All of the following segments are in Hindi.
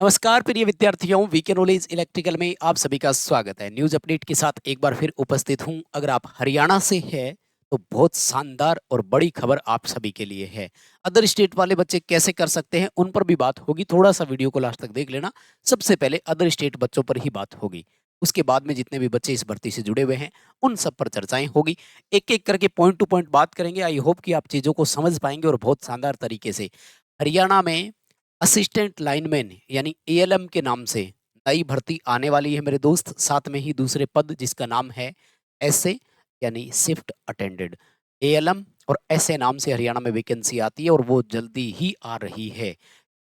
नमस्कार प्रिय विद्यार्थियों, वीके नॉलेज इलेक्ट्रिकल में आप सभी का स्वागत है। न्यूज अपडेट के साथ एक बार फिर उपस्थित हूं। अगर आप हरियाणा से हैं तो बहुत शानदार और बड़ी खबर आप सभी के लिए है। अदर स्टेट वाले बच्चे कैसे कर सकते हैं उन पर भी बात होगी। थोड़ा सा वीडियो को लास्ट तक देख लेना। सबसे पहले अदर स्टेट बच्चों पर ही बात होगी, उसके बाद में जितने भी बच्चे इस भर्ती से जुड़े हुए हैं उन सब पर चर्चाएं होगी। एक एक करके पॉइंट टू पॉइंट बात करेंगे। आई होप कि आप चीजों को समझ पाएंगे और बहुत शानदार तरीके से। हरियाणा में असिस्टेंट लाइनमैन यानी एएलएम के नाम से नई भर्ती आने वाली है मेरे दोस्त। साथ में ही दूसरे पद जिसका नाम है एसए यानी शिफ्ट अटेंडेंट। एएलएम और एसए नाम से हरियाणा में वैकेंसी आती है और वो जल्दी ही आ रही है।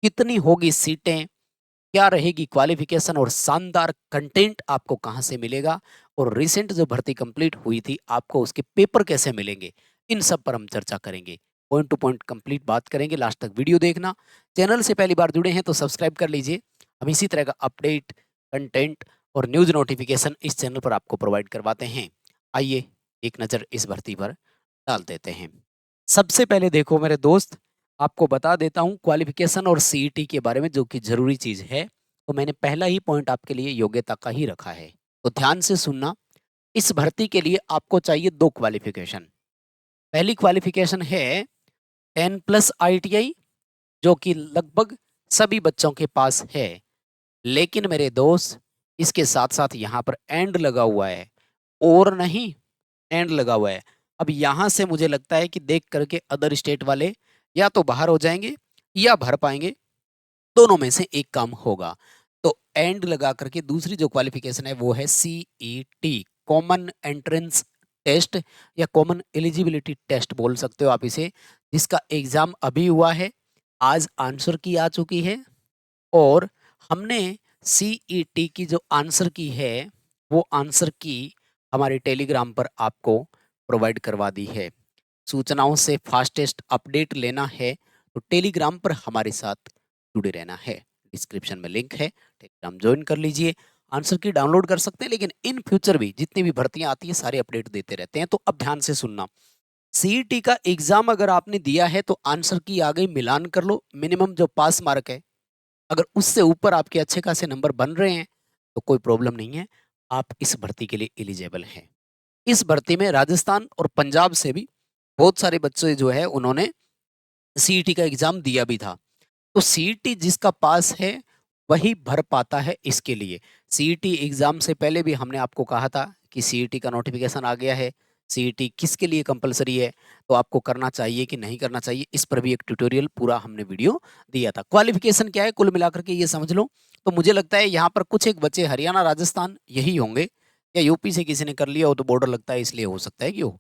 कितनी होगी सीटें, क्या रहेगी क्वालिफिकेशन और शानदार कंटेंट आपको कहां से मिलेगा, और रिसेंट जो भर्ती कंप्लीट हुई थी आपको उसके पेपर कैसे मिलेंगे, इन सब पर हम चर्चा करेंगे। पॉइंट टू पॉइंट कंप्लीट बात करेंगे। लास्ट तक वीडियो देखना। चैनल से पहली बार जुड़े हैं तो सब्सक्राइब कर लीजिए। हम इसी तरह का अपडेट, कंटेंट और न्यूज नोटिफिकेशन इस चैनल पर आपको प्रोवाइड करवाते हैं। आइए एक नज़र इस भर्ती पर डाल देते हैं। सबसे पहले देखो मेरे दोस्त, आपको बता देता हूं क्वालिफिकेशन और सीईटी के बारे में, जो कि जरूरी चीज है। तो मैंने पहला ही पॉइंट आपके लिए योग्यता का ही रखा है, तो ध्यान से सुनना। इस भर्ती के लिए आपको चाहिए दो क्वालिफिकेशन। पहली क्वालिफिकेशन है 10+ ITI, जो कि लगभग सभी बच्चों के पास है। लेकिन मेरे दोस्त, इसके साथ साथ यहाँ पर एंड लगा हुआ है, और नहीं, एंड लगा हुआ है। अब यहाँ से मुझे लगता है कि देख करके अदर स्टेट वाले या तो बाहर हो जाएंगे या भर पाएंगे, दोनों में से एक काम होगा। तो एंड लगा करके दूसरी जो क्वालिफिकेशन है वो है सीईटी, कॉमन एंट्रेंस टेस्ट या कॉमन एलिजिबिलिटी टेस्ट बोल सकते हो आप इसे, जिसका एग्जाम अभी हुआ है। आज आंसर की आ चुकी है, और हमने सीईटी की जो आंसर की है वो आंसर की हमारे टेलीग्राम पर आपको प्रोवाइड करवा दी है। सूचनाओं से फास्टेस्ट अपडेट लेना है तो टेलीग्राम पर हमारे साथ जुड़े रहना है। डिस्क्रिप्शन में लिंक है, टेलीग्राम ज्वाइन कर लीजिए। आंसर की डाउनलोड कर सकते हैं, लेकिन इन फ्यूचर भी जितनी भी भर्तियां आती है सारे अपडेट देते रहते हैं। तो अब ध्यान से सुनना। सीईटी का एग्जाम अगर आपने दिया है तो आंसर की आ गई, मिलान कर लो। मिनिमम जो पास मार्क है, अगर उससे ऊपर आपके अच्छे खासे नंबर बन रहे हैं तो कोई प्रॉब्लम नहीं है, आप इस भर्ती के लिए एलिजिबल हैं। इस भर्ती में राजस्थान और पंजाब से भी बहुत सारे बच्चे जो है उन्होंने सीईटी का एग्जाम दिया भी था। तो सीईटी जिसका पास है वही भर पाता है इसके लिए। सीईटी एग्जाम से पहले भी हमने आपको कहा था कि सीईटी का नोटिफिकेशन आ गया है। सीईटी किसके लिए कंपलसरी है, तो आपको करना चाहिए कि नहीं करना चाहिए, इस पर भी एक ट्यूटोरियल पूरा हमने वीडियो दिया था। क्वालिफिकेशन क्या है कुल मिलाकर के ये समझ लो। तो मुझे लगता है यहाँ पर कुछ एक बच्चे हरियाणा राजस्थान यही होंगे, या यूपी से किसी ने कर लिया हो तो बॉर्डर लगता है इसलिए हो सकता है कि हो।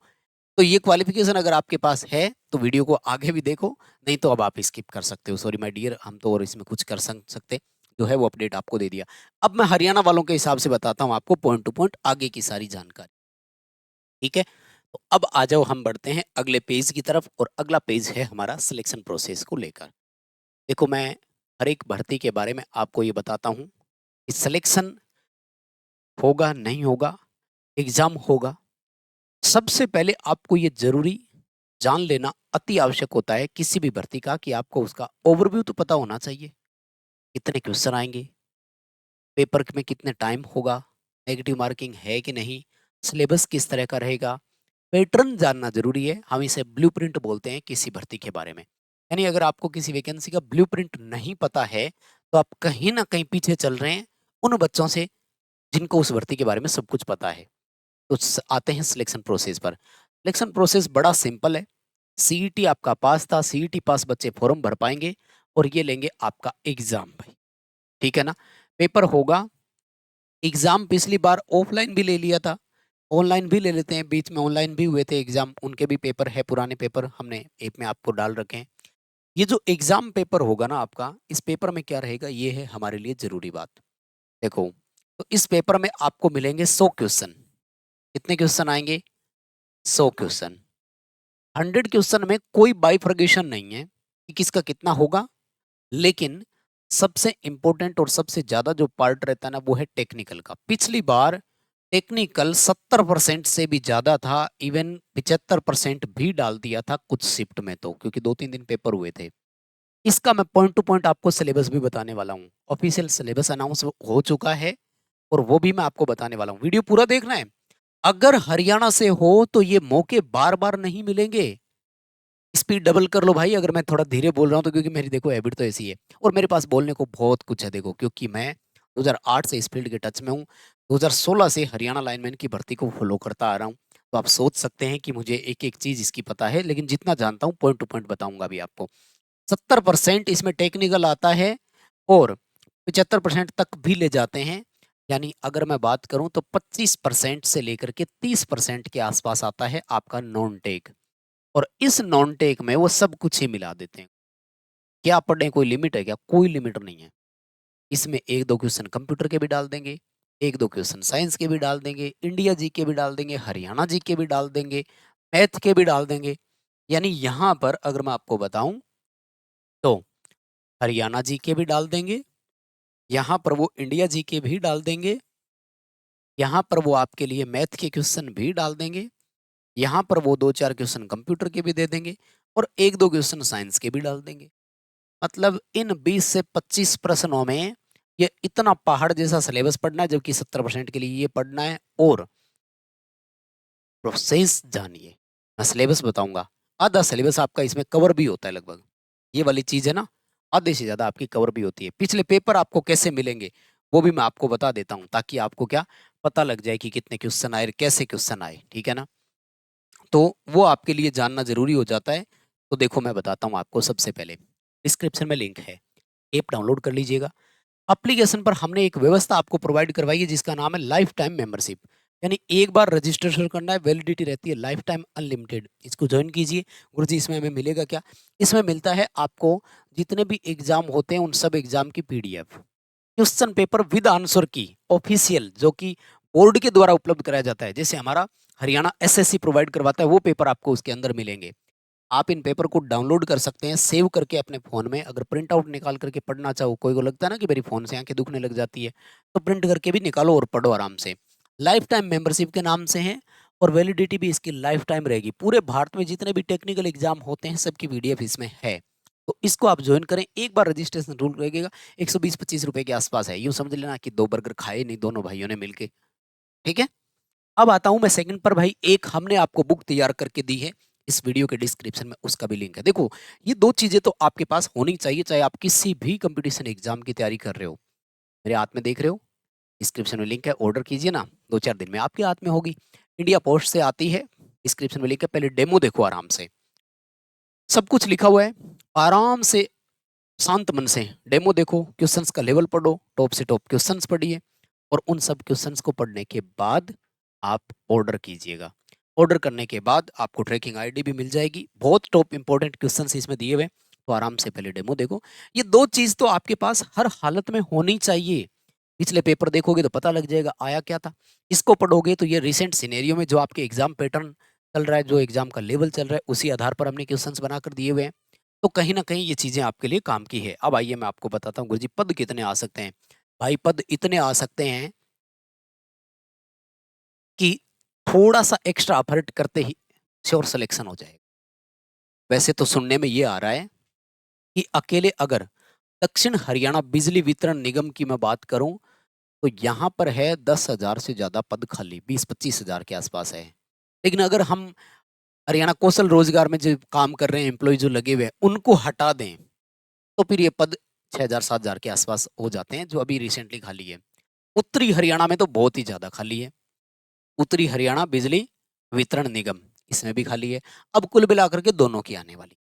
तो ये क्वालिफिकेशन अगर आपके पास है तो वीडियो को आगे भी देखो, नहीं तो अब आप स्किप कर सकते हो। सॉरी माय डियर, हम तो और इसमें कुछ कर सकते, जो है वो अपडेट आपको दे दिया। अब मैं हरियाणा वालों के हिसाब से बताता हूँ आपको पॉइंट टू पॉइंट आगे की सारी जानकारी। ठीक है, तो अब आ जाओ, हम बढ़ते हैं अगले पेज की तरफ, और अगला पेज है हमारा सिलेक्शन प्रोसेस को लेकर। देखो, मैं हर एक भर्ती के बारे में आपको ये बताता हूँ कि सिलेक्शन होगा नहीं होगा, एग्जाम होगा। सबसे पहले आपको ये जरूरी जान लेना अति आवश्यक होता है किसी भी भर्ती का, कि आपको उसका ओवरव्यू तो पता होना चाहिए। कितने क्वेश्चन आएंगे, पेपर में कितने टाइम होगा, नेगेटिव मार्किंग है कि नहीं, सिलेबस किस तरह का रहेगा, पैटर्न जानना जरूरी है। हम इसे ब्लूप्रिंट बोलते हैं किसी भर्ती के बारे में। यानी अगर आपको किसी वैकेंसी का ब्लूप्रिंट नहीं पता है तो आप कहीं ना कहीं पीछे चल रहे हैं उन बच्चों से जिनको उस भर्ती के बारे में सब कुछ पता है। तो आते हैं सिलेक्शन प्रोसेस पर। सिलेक्शन प्रोसेस बड़ा सिंपल है। सीईटी आपका पास था, सीईटी पास बच्चे फॉर्म भर पाएंगे और ये लेंगे आपका एग्जाम भाई। ठीक है ना, पेपर होगा। एग्जाम पिछली बार ऑफलाइन भी ले लिया था, ऑनलाइन भी ले लेते हैं, बीच में ऑनलाइन भी हुए थे एग्जाम, उनके भी पेपर है, पुराने पेपर हमने ऐप में आपको डाल रखे हैं। ये जो एग्जाम पेपर होगा ना आपका, इस पेपर में क्या रहेगा, ये है हमारे लिए जरूरी बात। देखो, तो इस पेपर में आपको मिलेंगे 100 क्वेश्चन। कितने क्वेश्चन आएंगे? 100 क्वेश्चन। 100 क्वेश्चन में कोई बाइफर्गेशन नहीं है कि किसका कितना होगा। लेकिन सबसे इंपॉर्टेंट और सबसे ज्यादा जो पार्ट रहता है ना, वो है टेक्निकल का। पिछली बार टेक्निकल 70% से भी ज्यादा था, इवन 75% भी डाल दिया था कुछ शिफ्ट में, तो क्योंकि 2-3 दिन पेपर हुए थे। इसका मैं पॉइंट टू पॉइंट आपको सिलेबस भी बताने वाला हूँ। ऑफिशियल सिलेबस अनाउंस हो चुका है और वो भी मैं आपको बताने वाला हूँ। वीडियो पूरा देखना है। अगर हरियाणा से हो तो ये मौके बार-बार नहीं मिलेंगे। स्पीड डबल कर लो भाई, अगर मैं थोड़ा धीरे बोल रहा हूँ तो, क्योंकि मेरी देखो हैबिट तो ऐसी है और मेरे पास बोलने को बहुत कुछ है देखो, क्योंकि मैं 2008 से इस फील्ड के टच में हूँ। 2016 से हरियाणा लाइनमैन की भर्ती को फॉलो करता आ रहा हूँ। तो आप सोच सकते हैं कि मुझे एक-एक चीज़ इसकी पता है, लेकिन जितना जानता हूँ पॉइंट टू पॉइंट बताऊँगा अभी आपको। 70% इसमें टेक्निकल आता है और 75% तक भी ले जाते हैं। यानी अगर मैं बात करूँ तो 25% से लेकर के 30% के आसपास आता है आपका नॉन टेक। और इस नॉन टेक में वो सब कुछ ही मिला देते हैं। क्या पढ़ें, कोई लिमिट है क्या? कोई लिमिट नहीं है। इसमें 1-2 क्वेश्चन कंप्यूटर के भी डाल देंगे, 1-2 क्वेश्चन साइंस के भी डाल देंगे, इंडिया जीके भी डाल देंगे, हरियाणा जीके भी डाल देंगे, मैथ के भी डाल देंगे। यानी यहाँ पर अगर मैं आपको बताऊँ तो हरियाणा जीके भी डाल देंगे, यहाँ पर वो इंडिया जीके भी डाल देंगे, यहाँ पर वो आपके लिए मैथ के क्वेश्चन भी डाल देंगे, यहाँ पर वो 2-4 क्वेश्चन कंप्यूटर के भी दे देंगे और 1-2 क्वेश्चन साइंस के भी डाल देंगे। मतलब इन 20 से 25 प्रश्नों में ये इतना पहाड़ जैसा सिलेबस पढ़ना है, जबकि 70% के लिए ये पढ़ना है। और प्रोसेस जानिए, मैं सिलेबस बताऊंगा। आधा सिलेबस आपका इसमें कवर भी होता है लगभग। ये वाली चीज है ना, आधे से ज्यादा आपकी कवर भी होती है। पिछले पेपर आपको कैसे मिलेंगे वो भी मैं आपको बता देता हूँ, ताकि आपको क्या पता लग जाए कि कितने क्वेश्चन आए, कैसे क्वेश्चन आए, ठीक है ना। तो वो आपके लिए जानना जरूरी हो जाता है। तो देखो मैं बताता हूँ आपको। सबसे पहले डिस्क्रिप्शन में लिंक है, ऐप डाउनलोड कर लीजिएगा। एप्लीकेशन पर हमने एक व्यवस्था आपको प्रोवाइड करवाई है जिसका नाम है लाइफ टाइम मेंबरशिप। यानी एक बार रजिस्ट्रेशन करना है, वैलिडिटी रहती है लाइफ टाइम अनलिमिटेड। इसको ज्वाइन कीजिए। गुरुजी इसमें हमें मिलेगा क्या? इसमें मिलता है आपको जितने भी एग्जाम होते हैं उन सब एग्जाम की PDF, question paper with answer की, ऑफिशियल, जो कि बोर्ड के द्वारा उपलब्ध कराया जाता है। जैसे हमारा हरियाणा एसएससी प्रोवाइड करवाता है, वो पेपर आपको उसके अंदर मिलेंगे। आप इन पेपर को डाउनलोड कर सकते हैं, सेव करके अपने फ़ोन में। अगर प्रिंट आउट निकाल करके पढ़ना चाहो, कोई को लगता है ना कि मेरी फ़ोन से आंखें दुखने लग जाती है, तो प्रिंट करके भी निकालो और पढ़ो आराम से। लाइफ टाइम मेंबरशिप के नाम से है और वैलिडिटी भी इसकी लाइफ टाइम रहेगी। पूरे भारत में जितने भी टेक्निकल एग्जाम होते हैं सबकी पीडीएफ इसमें है। तो इसको आप ज्वाइन करें। एक बार रजिस्ट्रेशन रूल रहेगा 120-25 रुपए के आसपास है। यूं समझ लेना कि 2 बर्गर खाए नहीं दोनों भाइयों ने मिलके, ठीक है। अब आता हूं मैं सेकंड पर भाई। एक हमने आपको बुक तैयार करके दी है, इस वीडियो के डिस्क्रिप्शन में उसका भी लिंक है। देखो ये दो चीजें तो आपके पास होनी चाहिए, चाहे आप किसी भी कंपटीशन एग्जाम की तैयारी कर रहे हो। मेरे हाथ में देख रहे हो, डिस्क्रिप्शन में लिंक है, ऑर्डर कीजिए ना, 2-4 दिन में आपके हाथ में होगी। इंडिया पोस्ट से आती है, डिस्क्रिप्शन में लिंक है, पहले डेमो देखो आराम से। सब कुछ लिखा हुआ है, आराम से शांत मन से डेमो देखो, क्वेश्चंस का लेवल पढ़ो, टॉप से टॉप क्वेश्चंस पढ़िए और उन सब क्वेश्चंस को पढ़ने के बाद आप ऑर्डर कीजिएगा। ऑर्डर करने के बाद आपको ट्रैकिंग आईडी भी मिल जाएगी। बहुत टॉप इंपॉर्टेंट क्वेश्चंस इसमें दिए हुए हैं, तो आराम से पहले डेमो देखो। ये दो चीज तो आपके पास हर हालत में होनी चाहिए। पिछले पेपर देखोगे तो पता लग जाएगा आया क्या था। इसको पढ़ोगे तो ये रिसेंट सिनेरियो में जो आपके एग्जाम पैटर्न चल रहा है, जो एग्जाम का लेवल चल रहा है, उसी आधार पर हमने क्वेश्चंस बनाकर दिए हुए हैं। तो कहीं ना कहीं ये चीजें आपके लिए काम की है। अब आइए मैं आपको बताता हूँ गुरुजी पद कितने आ सकते हैं। भाई पद इतने आ सकते हैं कि थोड़ा सा एक्स्ट्रा एफर्ट करते ही श्योर सिलेक्शन हो जाएगा। वैसे तो सुनने में ये आ रहा है कि अकेले अगर दक्षिण हरियाणा बिजली वितरण निगम की मैं बात करूं तो यहाँ पर है 10,000 से ज्यादा पद खाली, 20-25 हजार के आसपास है। लेकिन अगर हम हरियाणा कौशल रोजगार में जो काम कर रहे हैं एम्प्लॉय जो लगे हुए हैं उनको हटा दें तो फिर ये पद 6,000-7,000 के आसपास हो जाते हैं, जो अभी रिसेंटली खाली है। उत्तरी हरियाणा में तो बहुत ही ज्यादा खाली है। उत्तरी हरियाणा बिजली वितरण निगम, इसमें भी खाली है। अब कुल मिलाकर के दोनों की आने वाली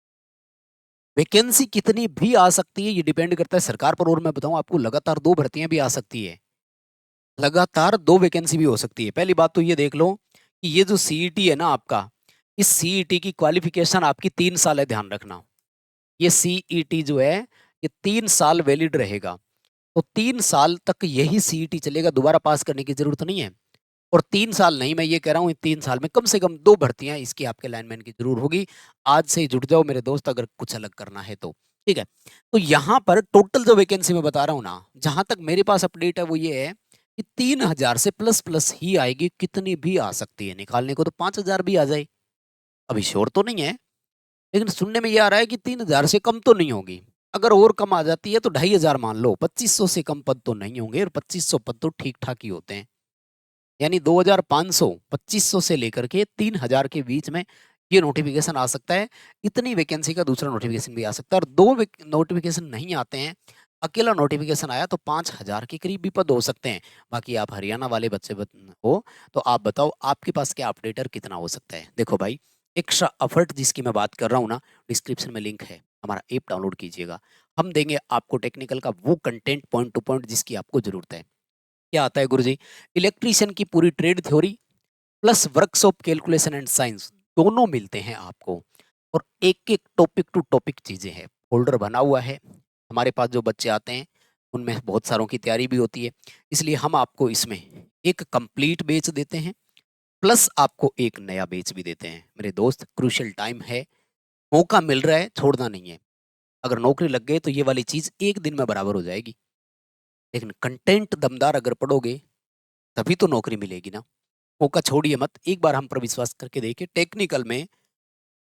वैकेंसी कितनी भी आ सकती है, ये डिपेंड करता है सरकार पर। और मैं बताऊं आपको, लगातार 2 भर्तियां भी आ सकती है, लगातार 2 वैकेंसी भी हो सकती है। पहली बात तो ये देख लो कि ये जो सीईटी है ना आपका, इस सीईटी की क्वालिफिकेशन आपकी 3 साल है, ध्यान रखना। ये सीईटी जो है ये 3 साल वैलिड रहेगा। तो 3 साल तक यही सीईटी चलेगा, दोबारा पास करने की जरूरत नहीं है। और 3 साल नहीं, मैं ये कह रहा हूँ 3 साल में कम से कम 2 भर्तियां इसकी आपके लाइनमैन की जरूर होगी। आज से ही जुट जाओ मेरे दोस्त, अगर कुछ अलग करना है तो, ठीक है। तो यहाँ पर टोटल जो वैकेंसी मैं बता रहा हूँ ना, जहां तक मेरे पास अपडेट है वो ये है कि 3,000 से प्लस प्लस ही आएगी। कितनी भी आ सकती है, निकालने को तो 5,000 भी आ जाए, अभी श्योर तो नहीं है। लेकिन सुनने में ये आ रहा है कि 3,000 से कम तो नहीं होगी। अगर और कम आ जाती है तो 2500 मान लो, 2500 से कम पद तो नहीं होंगे और 2500 पद तो ठीक ठाक ही होते हैं। यानी 2500, 2500 से लेकर के 3000 के बीच में ये नोटिफिकेशन आ सकता है। इतनी वैकेंसी का दूसरा नोटिफिकेशन भी आ सकता है, और दो नोटिफिकेशन नहीं आते हैं, अकेला नोटिफिकेशन आया तो 5000 के करीब भी पद हो सकते हैं। बाकी आप हरियाणा वाले बच्चे हो तो आप बताओ आपके पास क्या अपडेटर कितना हो सकता है। देखो भाई, एक्स्ट्रा एफर्ट जिसकी मैं बात कर रहा हूँ ना, डिस्क्रिप्शन में लिंक है, हमारा ऐप डाउनलोड कीजिएगा। हम देंगे आपको टेक्निकल का वो कंटेंट पॉइंट टू पॉइंट जिसकी आपको जरूरत है। क्या आता है गुरुजी? इलेक्ट्रीशियन की पूरी trade theory plus workshop calculation and science दोनों मिलते हैं आपको, और एक एक टॉपिक टू टॉपिक चीजें हैं। फोल्डर बना हुआ है, हमारे पास जो बच्चे आते हैं उनमें बहुत सारों की तैयारी भी होती है, इसलिए हम आपको इसमें एक कंप्लीट बेच देते हैं, प्लस आपको एक नया बेच भी देते हैं। मेरे दोस्त, क्रूशियल टाइम है, मौका मिल रहा है, छोड़ना नहीं है। अगर नौकरी लग गई तो ये वाली चीज एक दिन में बराबर हो जाएगी, लेकिन कंटेंट दमदार अगर पढ़ोगे तभी तो नौकरी मिलेगी ना। मौका छोड़िए मत, एक बार हम पर विश्वास करके देखिए। टेक्निकल में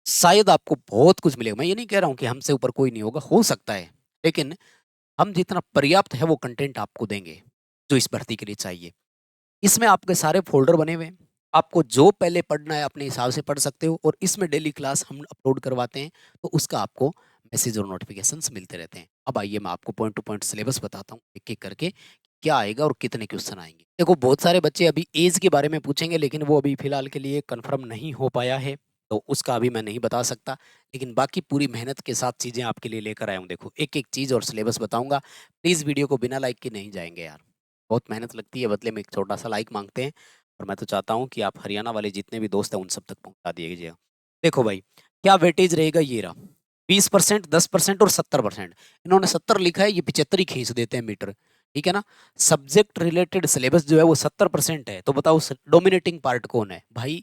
शायद आपको बहुत कुछ मिलेगा। मैं ये नहीं कह रहा हूं कि हमसे ऊपर कोई नहीं होगा, हो सकता है, लेकिन हम जितना पर्याप्त है वो कंटेंट आपको देंगे जो इस भर्ती के लिए चाहिए। इसमें आपके सारे फोल्डर बने हुए हैं, आपको जो पहले पढ़ना है अपने हिसाब से पढ़ सकते हो, और इसमें डेली क्लास हम अपलोड करवाते हैं तो उसका आपको मैसेज और नोटिफिकेशंस मिलते रहते हैं। अब आइए मैं आपको पॉइंट टू पॉइंट सिलेबस बताता हूँ एक एक करके, क्या आएगा और कितने क्वेश्चन आएंगे। देखो, बहुत सारे बच्चे अभी एज के बारे में पूछेंगे, लेकिन वो अभी फिलहाल के लिए कंफर्म नहीं हो पाया है, तो उसका अभी मैं नहीं बता सकता, लेकिन बाकी पूरी मेहनत के साथ चीज़ें आपके लिए लेकर आया हूँ। देखो, एक एक चीज़ और सिलेबस बताऊंगा। प्लीज़ वीडियो को बिना लाइक के नहीं जाएंगे यार, बहुत मेहनत लगती है, बदले में एक छोटा सा लाइक मांगते हैं, और मैं तो चाहता हूँ कि आप हरियाणा वाले जितने भी दोस्त हैं उन सब तक पहुँचा दीजिएगा। देखो भाई, क्या वेटेज रहेगा, ये रहा 20%, 10% और 70%। इन्होंने 70 लिखा है, ये 75 ही खींच देते हैं मीटर, ठीक है ना। सब्जेक्ट रिलेटेड सिलेबस जो है वो 70% है, तो बताओ डोमिनेटिंग पार्ट कौन है भाई?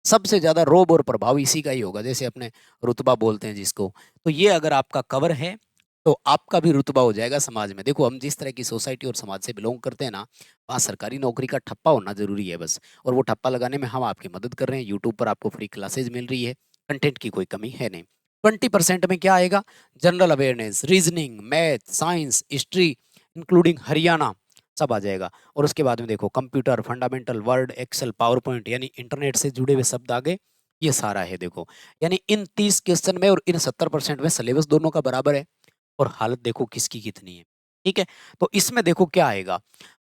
सबसे ज्यादा रोब और प्रभाव इसी का ही होगा, जैसे अपने रुतबा बोलते हैं जिसको। तो ये अगर आपका कवर है तो आपका भी रुतबा हो जाएगा समाज में। देखो, हम जिस तरह की सोसाइटी और समाज से बिलोंग करते हैं ना, वहाँ सरकारी नौकरी का ठप्पा होना जरूरी है बस, और वो ठप्पा लगाने में हम आपकी मदद कर रहे हैं। यूट्यूब पर आपको फ्री क्लासेज मिल रही है, कंटेंट की कोई कमी है नहीं। 20% में क्या आएगा? General awareness, reasoning, math, science, history, including Haryana, सब आ जाएगा। और उसके बाद में देखो, computer fundamental, word, excel, power point, यानी इंटरनेट से जुड़े हुए शब्द आ गए, ये सारा है। देखो, यानी इन 30 क्वेश्चन में और इन 70% में सिलेबस दोनों का बराबर है, और हालत देखो किसकी कितनी है, ठीक है। तो इसमें देखो क्या आएगा,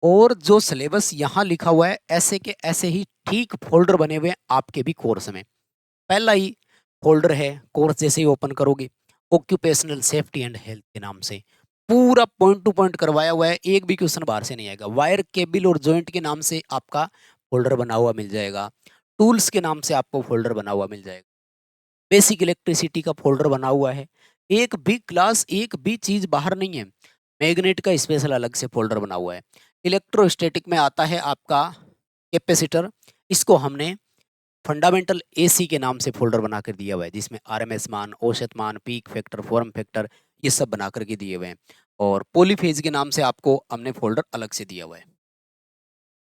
और जो सिलेबस यहाँ लिखा हुआ है ऐसे के ऐसे ही ठीक फोल्डर बने हुए हैं आपके भी कोर्स में। पहला ही फोल्डर है, कोर्स जैसे ही ओपन करोगे, ऑक्यूपेशनल सेफ्टी एंड हेल्थ के नाम से पूरा पॉइंट टू पॉइंट करवाया हुआ है, एक भी क्वेश्चन बाहर से नहीं आएगा। वायर, केबल और जॉइंट के नाम से आपका फोल्डर बना हुआ मिल जाएगा, टूल्स के नाम से आपको फोल्डर बना हुआ मिल जाएगा, बेसिक इलेक्ट्रिसिटी का फोल्डर बना हुआ है। एक भी क्लास, एक भी चीज बाहर नहीं है। मैग्नेट का स्पेशल अलग से फोल्डर बना हुआ है। इलेक्ट्रोस्टैटिक में आता है आपका कैपेसिटर, इसको हमने फंडामेंटल एसी के नाम से फोल्डर बना कर दिया हुआ है, जिसमें आरएमएस मान, औसत मान, पीक फैक्टर, फॉर्म फैक्टर, ये सब बना करके दिए हुए हैं। और पॉलीफेज के नाम से आपको हमने फोल्डर अलग से दिया हुआ है।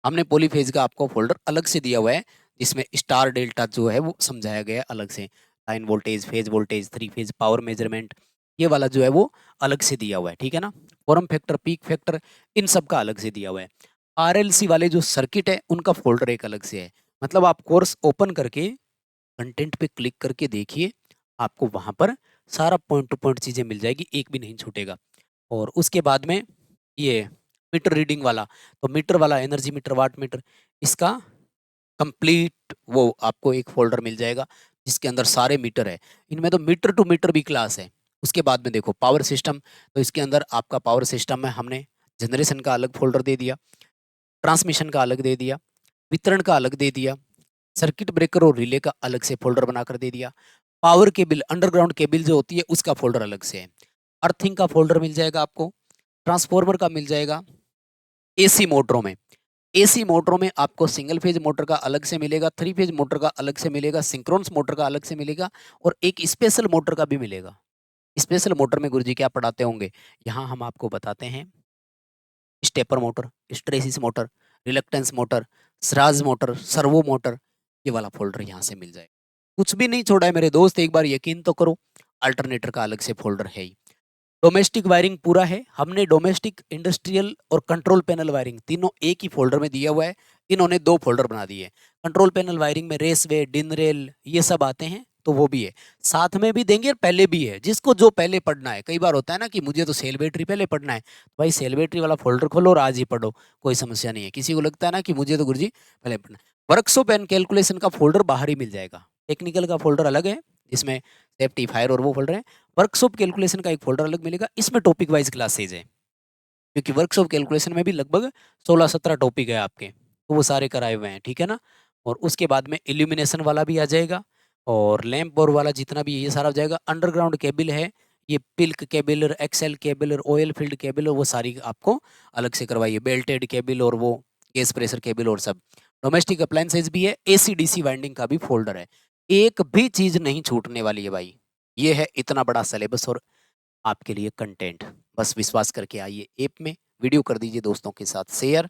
हमने पॉलीफेज का आपको फोल्डर अलग से दिया हुआ है, जिसमें स्टार डेल्टा जो है वो समझाया गया है अलग से, line voltage, phase voltage, three phase power measurement, ये वाला जो है वो अलग से दिया हुआ है, ठीक है ना। फॉर्म फैक्टर, पीक फैक्टर, इन सब का अलग से दिया हुआ है। आरएलसी वाले जो सर्किट है उनका फोल्डर एक अलग से है। मतलब आप कोर्स ओपन करके कंटेंट पे क्लिक करके देखिए, आपको वहां पर सारा पॉइंट टू पॉइंट चीजें मिल जाएगी, एक भी नहीं छूटेगा। और उसके बाद में ये मीटर रीडिंग वाला, तो मीटर वाला, एनर्जी मीटर, वाट मीटर, इसका कंप्लीट वो आपको एक फोल्डर मिल जाएगा जिसके अंदर सारे मीटर है। इनमें तो मीटर टू मीटर भी क्लास है। उसके बाद में देखो पावर सिस्टम, तो इसके अंदर आपका पावर सिस्टम में हमने जनरेशन का अलग फोल्डर दे दिया, ट्रांसमिशन का अलग दे दिया, वितरण का अलग दे दिया, सर्किट ब्रेकर और रिले का अलग से फोल्डर बनाकर दे दिया, पावर केबल, अंडरग्राउंड केबल जो होती है उसका फोल्डर अलग से है, अर्थिंग का फोल्डर मिल जाएगा आपको, ट्रांसफॉर्मर का मिल जाएगा। एसी मोटरों में, एसी मोटरों में आपको सिंगल फेज मोटर का अलग से मिलेगा, थ्री फेज मोटर का अलग से मिलेगा, सिंक्रोनस मोटर का अलग से मिलेगा, और एक स्पेशल मोटर का भी मिलेगा। स्पेशल मोटर में गुरुजी क्या पढ़ाते होंगे, यहाँ हम आपको बताते हैं। Stepper motor, hysteresis motor, reluctance motor, सराज मोटर, सर्वो मोटर, ये वाला फोल्डर यहाँ से मिल जाएगा। कुछ भी नहीं छोड़ा है मेरे दोस्त, एक बार यकीन तो करो। अल्टरनेटर का अलग से फोल्डर है ही, डोमेस्टिक वायरिंग पूरा है। हमने डोमेस्टिक, इंडस्ट्रियल और कंट्रोल पैनल वायरिंग तीनों एक ही फ़ोल्डर में दिया हुआ है। इन्होंने 2 फ़ोल्डर बना दिए। कंट्रोल पैनल वायरिंग में रेसवे, डिन रेल ये सब आते हैं, तो वो भी है। साथ में भी देंगे और पहले भी है, जिसको जो पहले पढ़ना है। कई बार होता है ना कि मुझे तो सेल बैटरी पहले पढ़ना है, तो भाई सेल बैटरी वाला फ़ोल्डर खोलो और आज ही पढ़ो, कोई समस्या नहीं है। किसी को लगता है ना कि मुझे तो गुरुजी पहले पढ़ना है। वर्कशॉप एंड कैलकुलेशन का फ़ोल्डर बाहर ही मिल जाएगा। टेक्निकल का फ़ोल्डर अलग है, जिसमें सेफ्टी, फायर और वो फ़ोल्डर है। वर्कशॉप कैलकुलेशन का एक फ़ोल्डर अलग मिलेगा, इसमें टॉपिक वाइज़ क्लासेज़ हैं। क्योंकि वर्कशॉप कैलकुलेशन में भी लगभग 16-17 टॉपिक है आपके, तो वो सारे कराए हुए हैं, ठीक है ना? और उसके बाद में इल्यूमिनेशन वाला भी आ जाएगा और लैंप बोर वाला जितना भी है, ये सारा हो जाएगा। अंडरग्राउंड केबल है, ये पिल्क केबल और एक्सएल केबल और ऑयल फील्ड केबल और वो सारी आपको अलग से करवाइए। बेल्टेड केबल और वो गैस प्रेशर केबल और सब। डोमेस्टिक अप्लायंसेस भी है, एसी-डीसी वाइंडिंग का भी फ़ोल्डर है। एक भी चीज़ नहीं छूटने वाली है भाई। ये है इतना बड़ा सिलेबस और आपके लिए कंटेंट। बस विश्वास करके आइए ऐप में, वीडियो कर दीजिए दोस्तों के साथ शेयर।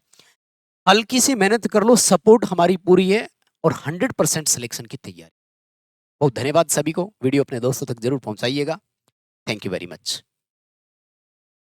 हल्की सी मेहनत कर लो, सपोर्ट हमारी पूरी है और 100% सिलेक्शन की तैयारी। बहुत धन्यवाद सभी को, वीडियो अपने दोस्तों तक ज़रूर पहुँचाइएगा। Thank you very much.